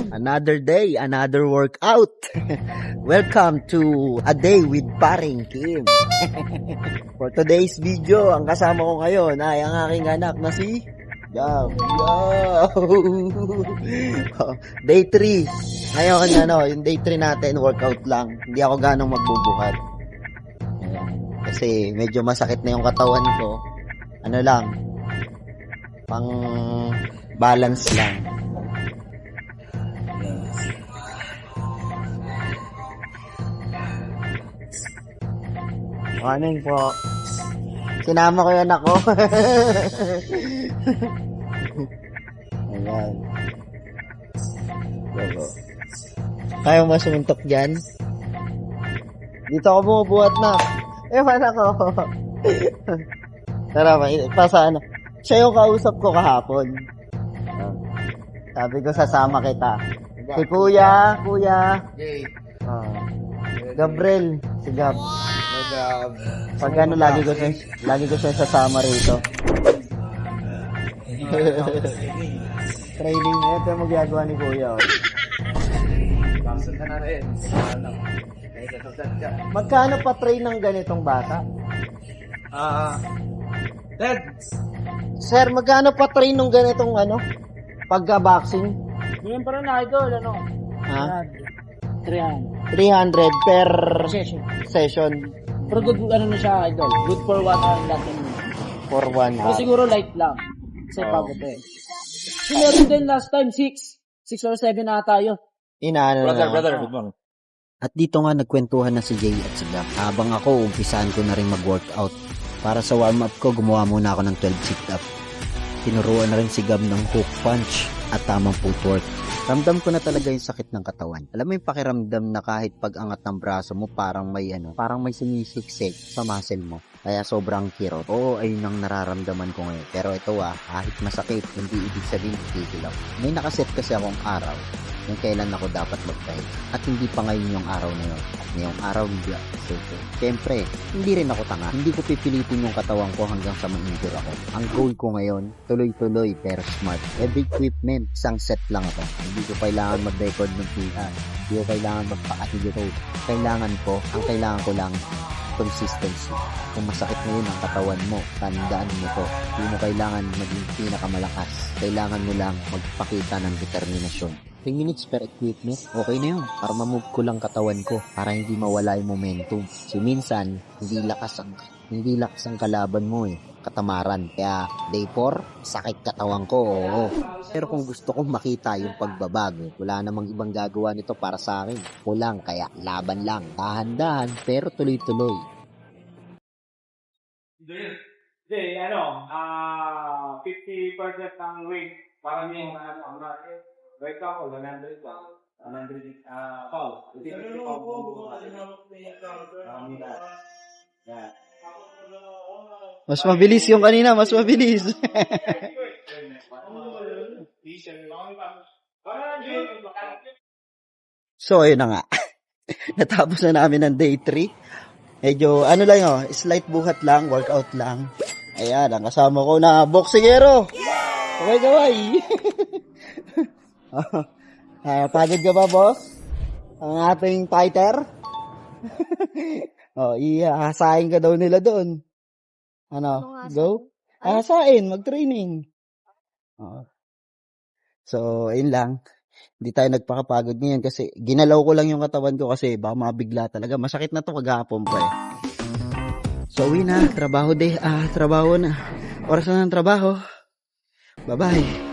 Another day, another workout. Welcome to a day with Paring Kim. For today's video, ang kasama ko ngayon ay ang aking anak na si Gab. Day 3. Ngayon, yung day 3 natin, workout lang. Hindi ako ganong magbubuhat. Ayan. Kasi medyo masakit na yung katawan ko. Ano lang, pang balance lang. Morning po. Sinama ko yung anak ko. Ayan. Go. Kaya mo sumuntok dyan? Dito ako bumubuhat na. Ewan ako. Tara, pasa ano. Siya yung kausap ko kahapon. Sabi ko sasama kita. Si Kuya. Gabriel. Si Gab. Pag ano, lagi ko siya sasama rito. Training niya. Ito yung magagawa ni Kuya. Bakit ka na rin? Magkano pa train ng ganitong bata? Ted! Sir, magkano pa train ng ganitong pagka-boxing? Ngayon pa rin na idol, Ha? 300. 300 per Session. session Pero good, na siya idol. Good for 1 hour natin. for 1 Pero hour. siguro light lang. Kasi pagod eh. Meron din last time, 6 or 7 na tayo. Inaano na. Good morning. At dito nga nagkwentuhan na si Jay at si Gab. Habang ako, umpisaan ko na rin mag-workout. Para sa warm-up ko, gumawa muna ako ng 12 sit-up. Tinuruan na rin si Gab ng hook punch at tamang footwork. Ramdam ko na talaga yung sakit ng katawan. Alam mo yung pakiramdam na kahit pag-angat ng braso mo, parang may sumisiksik sa muscle mo. Kaya sobrang kirot. Oo, ayun ang nararamdaman ko ngayon. Pero ito kahit masakit, hindi ibig sabihin titigil ako. May nakaset kasi akong araw kung kailan ako dapat magpahinga. At hindi pa ngayon yung araw na yun. At ngayong araw hindi ako suko. Siyempre, hindi rin ako tanga. Hindi ko pipilitin yung katawan ko hanggang sa ma-injure ako. Ang goal ko ngayon, tuloy-tuloy pero smart. Every equipment, isang set lang ako. Hindi ko kailangan mag-record ng PR. Hindi ko kailangan magpaka-hero. Ang kailangan ko lang, consistency. Kung masakit ngayon ang katawan mo, tandaan mo to. Hindi mo kailangan maging pinakamalakas. Kailangan mo lang magpakita ng determinasyon. 3 minutes per equipment, okay na yun. Para mamove ko lang katawan ko, para hindi mawala yung momentum. So minsan, hindi lakas ang kalaban mo katamaran. Kaya day 4, sakit katawan ko, oo. Pero kung gusto kong makita yung pagbabago, wala namang ibang gagawa nito para sa akin. Kulang, kaya laban lang. Dahan-dahan, pero tuloy-tuloy. Hindi, 50% ng weight para may right ako, 100 pa. 100, Paul. 50 Yeah. Mas mabilis yung kanina, mas mabilis. So, ayun na nga. Natapos na namin ng day 3. Medyo, slight buhat lang, workout lang. Ayan, ang kasama ko na boksingero. Kaway-kaway. Pagod ka ba, boss? Ang ating fighter? Ihahasain ka daw nila doon. Go? Ahasain, mag-training. So, ayun lang. Hindi tayo nagpakapagod ngayon kasi ginalaw ko lang yung katawan ko kasi baka mabigla talaga. Masakit na to kagahapon pa eh. So, uwi na. Trabaho na. Oras na ng trabaho. Bye-bye.